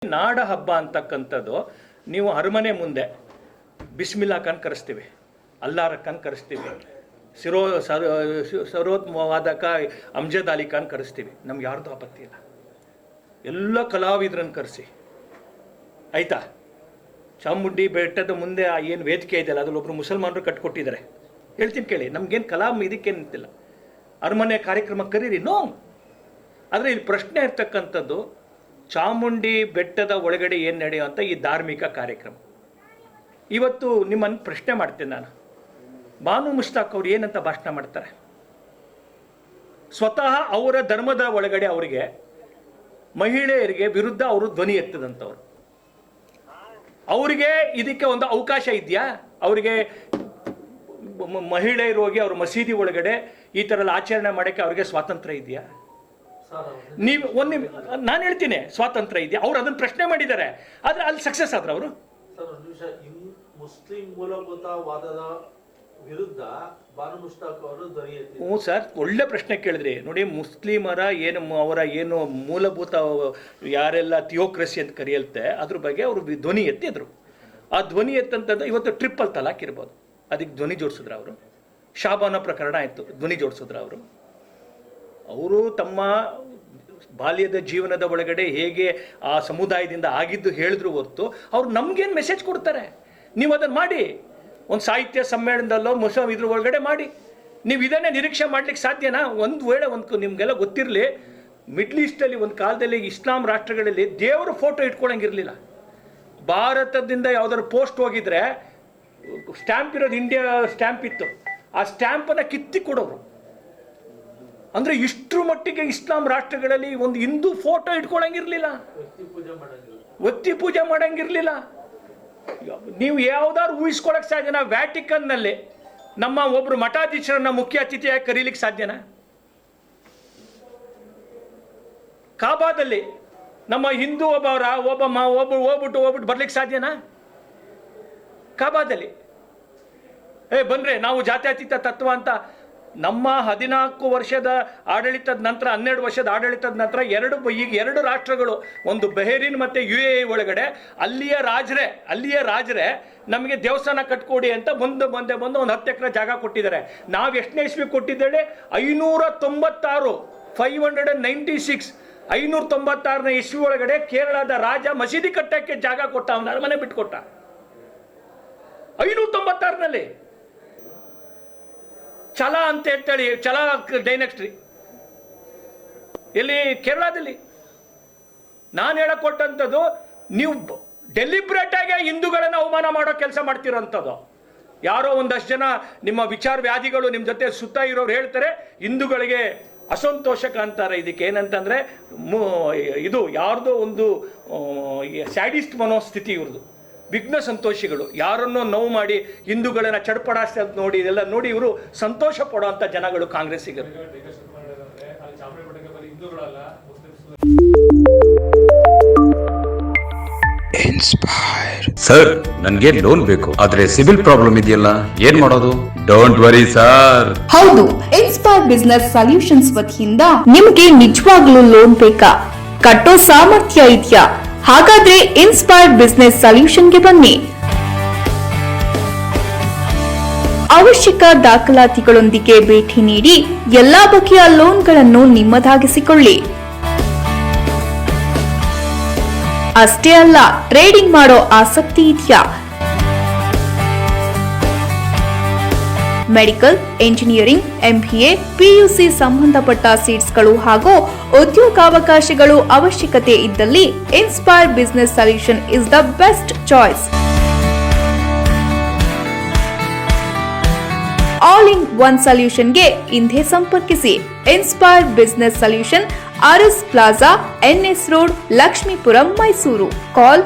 ನಾಡ ಹಬ್ಬ ಅಂತಕ್ಕಂಥದ್ದು ನೀವು ಅರಮನೆ ಮುಂದೆ ಬಿಸ್ಮಿಲ್ಲಾ ಖಾನ್ ಕರೆಸ್ತೀವಿ, ಅಲ್ಲಾರ ಖಾನ್ ಕರೆಸ್ತೀವಿ, ಸರೋದ್ವಾದಕ ಅಮ್ಜದ್ ಅಲಿ ಖಾನ್ ಕರೆಸ್ತೀವಿ. ನಮ್ಗೆ ಯಾರ್ದು ಆಪತ್ತಿ ಇಲ್ಲ. ಎಲ್ಲ ಕಲಾವಿದ್ರನ್ನು ಕರೆಸಿ ಆಯಿತಾ. ಚಾಮುಂಡಿ ಬೆಟ್ಟದ ಮುಂದೆ ಏನು ವೇದಿಕೆ ಇದೆಯಲ್ಲ ಅದ್ರಲ್ಲಿ ಒಬ್ಬರು ಮುಸಲ್ಮಾನರು ಕಟ್ಕೊಟ್ಟಿದ್ದಾರೆ. ಹೇಳ್ತೀನಿ ಕೇಳಿ, ನಮ್ಗೇನು ಇದಕ್ಕೇನಿಲ್ಲ. ಅರಮನೆ ಕಾರ್ಯಕ್ರಮ ಕರೀರಿ, ನೋ. ಆದರೆ ಇಲ್ಲಿ ಪ್ರಶ್ನೆ ಇರ್ತಕ್ಕಂಥದ್ದು ಚಾಮುಂಡಿ ಬೆಟ್ಟದ ಒಳಗಡೆ ಏನು ನಡೆಯುವಂಥ ಈ ಧಾರ್ಮಿಕ ಕಾರ್ಯಕ್ರಮ. ಇವತ್ತು ನಿಮ್ಮನ್ನು ಪ್ರಶ್ನೆ ಮಾಡ್ತೇನೆ ನಾನು. ಬಾನು ಮುಷ್ತಾಕ್ ಅವ್ರು ಏನಂತ ಭಾಷಣ ಮಾಡ್ತಾರೆ? ಸ್ವತಃ ಅವರ ಧರ್ಮದ ಒಳಗಡೆ ಅವರಿಗೆ ಮಹಿಳೆಯರಿಗೆ ವಿರುದ್ಧ ಅವರು ಧ್ವನಿ ಎತ್ತದಂಥವ್ರು. ಅವರಿಗೆ ಇದಕ್ಕೆ ಒಂದು ಅವಕಾಶ ಇದೆಯಾ? ಅವರಿಗೆ ಮಹಿಳೆಯರು ಹೋಗಿ ಅವ್ರ ಮಸೀದಿ ಒಳಗಡೆ ಈ ಥರ ಎಲ್ಲ ಆಚರಣೆ ಮಾಡೋಕ್ಕೆ ಅವ್ರಿಗೆ ಸ್ವಾತಂತ್ರ್ಯ ಇದೆಯಾ? ನೀವು ನಾನು ಹೇಳ್ತೀನಿ, ಸ್ವಾತಂತ್ರ್ಯ ಇದೆಯಾ? ಅವ್ರು ಅದನ್ನು ಪ್ರಶ್ನೆ ಮಾಡಿದ್ದಾರೆ, ಆದರೆ ಅಲ್ಲಿ ಸಕ್ಸಸ್ ಆದ್ರೆ ಅವರು ಮುಸ್ಲಿಂ ಮೂಲಭೂತವಾದದ ವಿರುದ್ಧ ಬಾನು ಮುಷ್ತಾಕ್ ಅವರು ಧ್ವನಿ ಎತ್ತಿದ್ರು. ಹ್ಞೂ ಸರ್, ಒಳ್ಳೆ ಪ್ರಶ್ನೆ ಕೇಳಿದ್ರಿ. ನೋಡಿ, ಮುಸ್ಲಿಮರ ಅವರ ಏನು ಮೂಲಭೂತ ಯಾರೆಲ್ಲ ಥಿಯೋಕ್ರಸಿ ಅಂತ ಕರೆಯಲ್ತೆ ಅದ್ರ ಬಗ್ಗೆ ಅವರು ಧ್ವನಿ ಎತ್ತಿದ್ರು. ಆ ಧ್ವನಿ ಎತ್ತಂತಂದ್ರೆ ಇವತ್ತು ಟ್ರಿಪಲ್ ತಲಾಕ್ ಇರ್ಬೋದು, ಅದಕ್ಕೆ ಧ್ವನಿ ಜೋಡಿಸಿದ್ರು ಅವರು. ಶಾಬಾನ ಪ್ರಕರಣ ಆಯಿತು, ಧ್ವನಿ ಜೋಡಿಸಿದ್ರು ಅವರು ತಮ್ಮ ಬಾಲ್ಯದ ಜೀವನದ ಒಳಗಡೆ ಹೇಗೆ ಆ ಸಮುದಾಯದಿಂದ ಆಗಿದ್ದು ಹೇಳಿದ್ರು ಹೊರತು ಅವ್ರು ನಮ್ಗೇನು ಮೆಸೇಜ್ ಕೊಡ್ತಾರೆ? ನೀವು ಅದನ್ನು ಮಾಡಿ, ಒಂದು ಸಾಹಿತ್ಯ ಸಮ್ಮೇಳನದಲ್ಲೋ ಇದ್ರ ಒಳಗಡೆ ಮಾಡಿ. ನೀವು ಇದನ್ನೇ ನಿರೀಕ್ಷೆ ಮಾಡ್ಲಿಕ್ಕೆ ಸಾಧ್ಯನಾ? ಒಂದು ವೇಳೆ ನಿಮಗೆಲ್ಲ ಗೊತ್ತಿರಲಿ, ಮಿಡ್ಲ್ ಈಸ್ಟಲ್ಲಿ ಒಂದು ಕಾಲದಲ್ಲಿ ಇಸ್ಲಾಂ ರಾಷ್ಟ್ರಗಳಲ್ಲಿ ದೇವರ ಫೋಟೋ ಇಟ್ಕೊಳಂಗಿರಲಿಲ್ಲ. ಭಾರತದಿಂದ ಯಾವ್ದಾದ್ರು ಪೋಸ್ಟ್ ಹೋಗಿದ್ರೆ ಸ್ಟ್ಯಾಂಪ್ ಇರೋದು ಇಂಡಿಯಾ ಸ್ಟ್ಯಾಂಪ್ ಇತ್ತು, ಆ ಸ್ಟ್ಯಾಂಪನ್ನು ಕಿತ್ತಿ ಕೊಡೋರು. ಅಂದರೆ ಇಷ್ಟರ ಮಟ್ಟಿಗೆ ಇಸ್ಲಾಂ ರಾಷ್ಟ್ರಗಳಲ್ಲಿ ಒಂದು ಹಿಂದೂ ಫೋಟೋ ಇಟ್ಕೊಳಂಗಿರಲಿಲ್ಲ, ವ್ಯಕ್ತಿ ಪೂಜೆ ಮಾಡಂಗಿರಲಿಲ್ಲ. ನೀವು ಯಾವ್ದಾದ್ರು ಊಹಿಸ್ಕೊಳಕ್ ಸಾಧ್ಯನಾ? ವ್ಯಾಟಿಕನ್ನಲ್ಲಿ ನಮ್ಮ ಒಬ್ರು ಮಠಾಧೀಶರನ್ನ ಮುಖ್ಯ ಅತಿಥಿಯಾಗಿ ಕರೀಲಿಕ್ಕೆ ಸಾಧ್ಯನಾ? ಕಾಬಾದಲ್ಲಿ ನಮ್ಮ ಹಿಂದೂ ಒಬ್ಬ ಹೋಗ್ಬಿಟ್ಟು ಬರ್ಲಿಕ್ಕೆ ಸಾಧ್ಯನಾ? ಕಾಬಾದಲ್ಲಿ ಬನ್ರೆ ನಾವು ಜಾತ್ಯತೀತ ತತ್ವ ಅಂತ ನಮ್ಮ 14 ವರ್ಷದ ಆಡಳಿತದ ನಂತರ, 12 ವರ್ಷದ ಆಡಳಿತದ ನಂತರ ಎರಡು ರಾಷ್ಟ್ರಗಳು, ಒಂದು ಬೆಹರಿನ್ ಮತ್ತು UAE ಒಳಗಡೆ ಅಲ್ಲಿಯ ರಾಜರೇ ನಮಗೆ ದೇವಸ್ಥಾನ ಕಟ್ಕೊಡಿ ಅಂತ ಬಂದು ಒಂದು 10 ಎಕರೆ ಜಾಗ ಕೊಟ್ಟಿದ್ದಾರೆ. ನಾವು ಎಷ್ಟನೇ ಇಸ್ವಿ ಕೊಟ್ಟಿದ್ದೇವೆ? 596 596ನೇ ಇಸ್ವಿ ಒಳಗಡೆ ಕೇರಳದ ರಾಜ ಮಸೀದಿ ಕಟ್ಟಕ್ಕೆ ಜಾಗ ಕೊಟ್ಟ, ಅವನ ಅರಮನೆ ಬಿಟ್ಕೊಟ್ಟ 596ನಲ್ಲಿ. ಛಲ ಅಂತ ಹೇಳ್ತೇಳಿ, ಛಲ ಡೈನೆಸ್ಟ್ರಿ ಎಲ್ಲಿ? ಕೇರಳದಲ್ಲಿ. ನಾನು ಹೇಳಕೊಟ್ಟಂಥದ್ದು, ನೀವು ಡೆಲಿಬ್ರೇಟ್ ಆಗಿ ಹಿಂದೂಗಳನ್ನು ಅವಮಾನ ಮಾಡೋ ಕೆಲಸ ಮಾಡ್ತಿರೋಂಥದ್ದು. ಯಾರೋ ಒಂದಷ್ಟು ಜನ ನಿಮ್ಮ ವಿಚಾರ ವ್ಯಾಧಿಗಳು ನಿಮ್ಮ ಜೊತೆ ಸುತ್ತ ಇರೋರು ಹೇಳ್ತಾರೆ ಹಿಂದೂಗಳಿಗೆ ಅಸಂತೋಷಕ ಅಂತಾರೆ. ಇದಕ್ಕೆ ಏನಂತಂದರೆ ಇದು ಯಾರ್ದೋ ಒಂದು ಸ್ಯಾಡಿಸ್ಟ್ ಮನೋಸ್ಥಿತಿ ಇವ್ರದ್ದು. ವಿಘ್ನ ಸಂತೋಷಿಗಳು, ಯಾರನ್ನೋ ನೋವು ಮಾಡಿ ಹಿಂದೂಗಳನ್ನ ಚಡ್ಪಡಿಸ್ತ ನೋಡಿ, ಇದೆಲ್ಲ ನೋಡಿ ಇವರು ಸಂತೋಷ ಪಡೋಂಥ ಜನಗಳು ಕಾಂಗ್ರೆಸ್ಸಿಗರು. ಸರ್, ನನ್ಗೆ ಲೋನ್ ಬೇಕು, ಆದ್ರೆ ಸಿಬಿಲ್ ಪ್ರಾಬ್ಲಮ್ ಇದೆಯಲ್ಲ, ಏನ್ ಮಾಡೋದು? Don't worry sir. ಹೌದು, ಇನ್ಸ್ಪೈರ್ ಬಿಸ್ನೆಸ್ ಸೊಲ್ಯೂಷನ್ಸ್ ವತಿಯಿಂದ ನಿಮ್ಗೆ ನಿಜವಾಗ್ಲೂ ಲೋನ್ ಬೇಕಾ? ಕಟ್ಟೋ ಸಾಮರ್ಥ್ಯ ಇದೆಯಾ? ಹಾಗಾದ್ರೆ ಇನ್ಸ್ಪೈರ್ ಬಿಸ್ನೆಸ್ ಸೊಲ್ಯೂಷನ್ಗೆ ಬನ್ನಿ. ಅವಶ್ಯಕ ದಾಖಲಾತಿಗಳೊಂದಿಗೆ ಭೇಟಿ ನೀಡಿ ಎಲ್ಲಾ ಬಗೆಯ ಲೋನ್ಗಳನ್ನು ನಿಮ್ಮದಾಗಿಸಿಕೊಳ್ಳಿ. ಅಷ್ಟೇ ಅಲ್ಲ, ಟ್ರೇಡಿಂಗ್ ಮಾಡೋ ಆಸಕ್ತಿ ಇದೆಯಾ? ಮೆಡಿಕಲ್, ಎಂಜಿನಿಯರಿಂಗ್, MBA, PUC ಸಂಬಂಧಪಟ್ಟ ಸೀಟ್ಸ್ಗಳು ಹಾಗೂ ಉದ್ಯೋಗಾವಕಾಶಗಳು ಅವಶ್ಯಕತೆ ಇದ್ದಲ್ಲಿ Inspire business solution is the best choice. All in one ಸೊಲ್ಯೂಷನ್ಗೆ ಇಂದೇ ಸಂಪರ್ಕಿಸಿ. Inspire business solution, RS plaza, NS road, Lakshmipuram, Mysuru. ಕಾಲ್